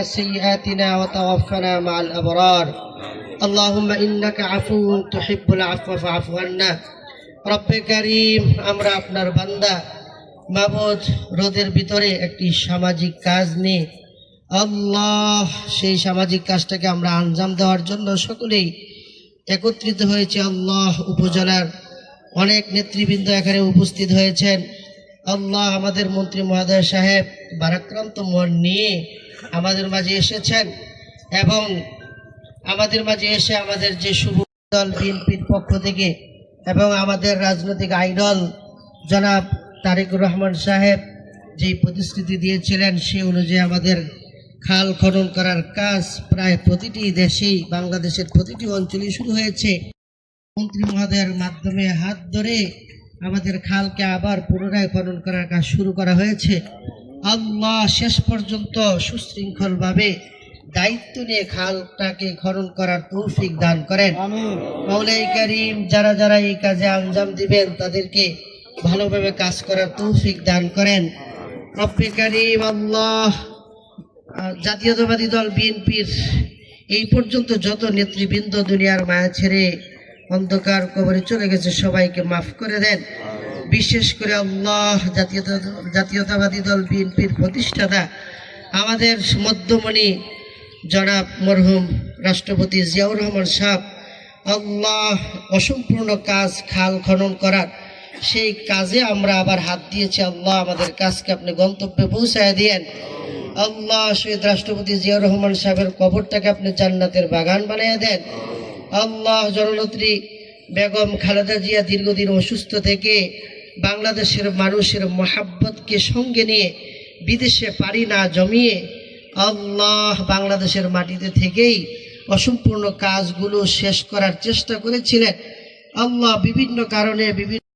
سيئاتنا وتوفنا مع الأبرار اللهم إنك عفو تحب العفو فاعف عنا رب كريم আমরা আপনার বান্দা মাবুদ রোদের ভিতরে একটি সামাজিক কাজ নিয়ে আল্লাহ সেই সামাজিক কাজটাকে আমরা আঞ্জাম দেওয়ার জন্য সকলেই একত্রিত হয়েছে। আল্লাহ উপজেলার অনেক নেতৃবৃন্দ এখানে উপস্থিত হয়েছেন। আল্লাহ আমাদের মন্ত্রী মহোদয় সাহেব ভারাক্রান্ত মন নিয়ে আমাদের মাঝে এসেছেন এবং আমাদের মাঝে এসে আমাদের যে শুভ দল বিএনপির পক্ষ থেকে এবং আমাদের রাজনৈতিক আইডল জনাব তারেকুর রহমান সাহেব যেই প্রতিশ্রুতি দিয়েছিলেন সেই অনুযায়ী আমাদের খাল খনন করার কাজ প্রায় প্রতিটি দেশেই বাংলাদেশের প্রতিটি অঞ্চলেই শুরু হয়েছে। মন্ত্রী মহোদয়ের মাধ্যমে হাত ধরে আমাদের খালকে আবার পুনরায় খনন করার কাজ শুরু করা হয়েছে। আল্লাহ শেষ পর্যন্ত সুশৃঙ্খলভাবে দায়িত্ব নিয়ে খালটাকে খনন করার তৌফিক দান করেন। মাওলাই কারীম যারা যারা এই কাজে আঞ্জাম দিবেন তাদেরকে ভালোভাবে কাজ করার তৌফিক দান করেন। রব্বে কারীম আল্লাহ জাতীয়তাবাদী দল বিএনপির এই পর্যন্ত যত নেতৃবৃন্দ দুনিয়ার মায়া ছেড়ে অন্ধকার কবরে চলে গেছে সবাইকে মাফ করে দেন। বিশেষ করে আল্লাহ জাতীয়তাবাদী দল বিএনপির প্রতিষ্ঠাতা আমাদের মধ্যমণি জনাব মরহুম রাষ্ট্রপতি জিয়াউর রহমান সাহেব আল্লাহ অসম্পূর্ণ কাজ খাল খনন করার সেই কাজে আমরা আবার হাত দিয়েছি। আল্লাহ আমাদের কাজকে আপনি গন্তব্যে পৌঁছায় দিয়েন। আল্লাহ শহীদ রাষ্ট্রপতি জিয়াউর রহমান সাহেবের কবরটাকে আপনি জান্নাতের বাগান বানিয়ে দেন। আল্লাহ জননেত্রী বেগম খালেদা জিয়া দীর্ঘদিন অসুস্থ থেকে বাংলাদেশের মানুষের মহাব্বতকে সঙ্গে নিয়ে বিদেশে পাড়ি না জমিয়ে আল্লাহ বাংলাদেশের মাটিতে থেকেই অসম্পূর্ণ কাজগুলো শেষ করার চেষ্টা করেছিলেন। আল্লাহ বিভিন্ন কারণে বিভিন্ন